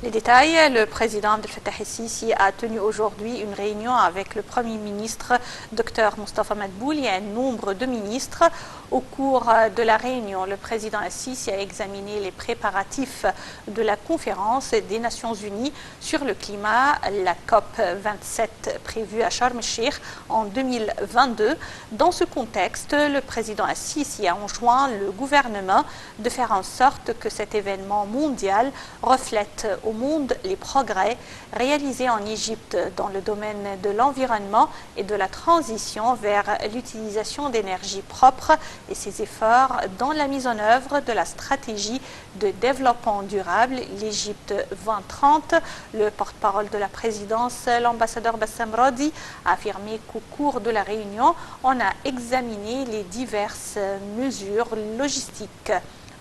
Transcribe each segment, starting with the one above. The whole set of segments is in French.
Les détails, le président Abdel Fattah el-Sisi a tenu aujourd'hui une réunion avec le Premier ministre Dr Moustapha Madbouli et un nombre de ministres. Au cours de la réunion, le président el-Sisi a examiné les préparatifs de la conférence des Nations Unies sur le climat, la COP27 prévue à Sharm el-Sheikh en 2022. Dans ce contexte, le président el-Sisi a enjoint le gouvernement de faire en sorte que cet événement mondial reflète au monde les progrès réalisés en Égypte dans le domaine de l'environnement et de la transition vers l'utilisation d'énergie propre et ses efforts dans la mise en œuvre de la stratégie de développement durable, l'Égypte 2030. Le porte-parole de la présidence, l'ambassadeur Bassam Radi, a affirmé qu'au cours de la réunion, on a examiné les diverses mesures logistiques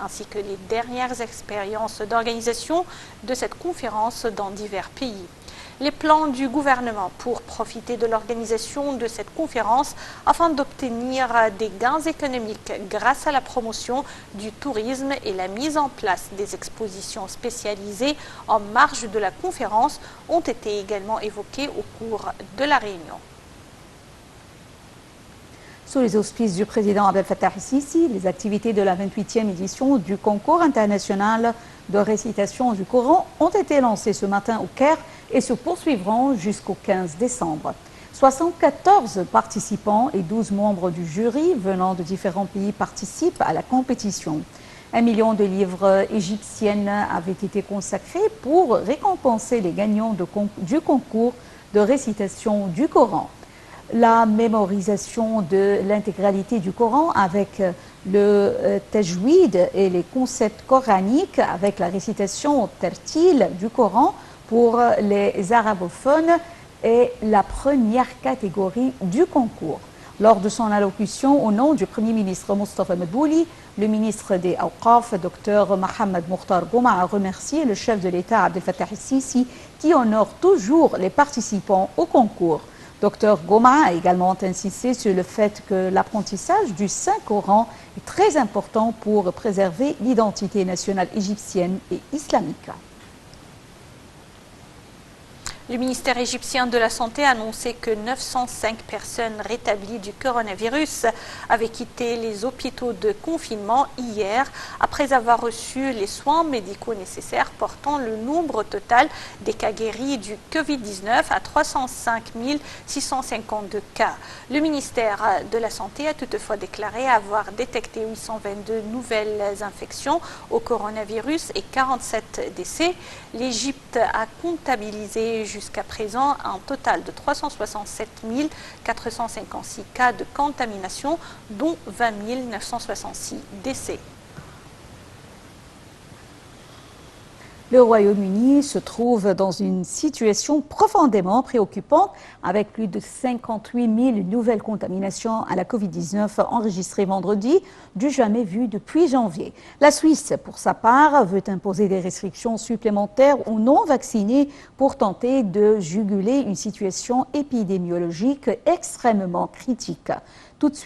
ainsi que les dernières expériences d'organisation de cette conférence dans divers pays. Les plans du gouvernement pour profiter de l'organisation de cette conférence afin d'obtenir des gains économiques grâce à la promotion du tourisme et la mise en place des expositions spécialisées en marge de la conférence ont été également évoqués au cours de la réunion. Sous les auspices du président Abdel Fattah el-Sisi, les activités de la 28e édition du concours international de récitation du Coran ont été lancées ce matin au Caire et se poursuivront jusqu'au 15 décembre. 74 participants et 12 membres du jury venant de différents pays participent à la compétition. 1 million de livres égyptiennes avaient été consacrés pour récompenser les gagnants du concours de récitation du Coran. La mémorisation de l'intégralité du Coran avec le tajwid et les concepts coraniques avec la récitation tertil du Coran pour les arabophones est la première catégorie du concours. Lors de son allocution au nom du Premier ministre Moustapha Madbouli, le ministre des Awqaf, Dr Mohamed Mokhtar Gouma, a remercié le chef de l'État Abdel Fattah el-Sisi qui honore toujours les participants au concours. Dr Gouma a également insisté sur le fait que l'apprentissage du Saint-Coran est très important pour préserver l'identité nationale égyptienne et islamique. Le ministère égyptien de la Santé a annoncé que 905 personnes rétablies du coronavirus avaient quitté les hôpitaux de confinement hier après avoir reçu les soins médicaux nécessaires, portant le nombre total des cas guéris du Covid-19 à 305 652 cas. Le ministère de la Santé a toutefois déclaré avoir détecté 822 nouvelles infections au coronavirus et 47 décès. L'Égypte a comptabilisé jusqu'à présent un total de 367 456 cas de contamination, dont 20 966 décès. Le Royaume-Uni se trouve dans une situation profondément préoccupante avec plus de 58 000 nouvelles contaminations à la Covid-19 enregistrées vendredi, du jamais vu depuis janvier. La Suisse, pour sa part, veut imposer des restrictions supplémentaires aux non-vaccinés pour tenter de juguler une situation épidémiologique extrêmement critique. Tout de suite,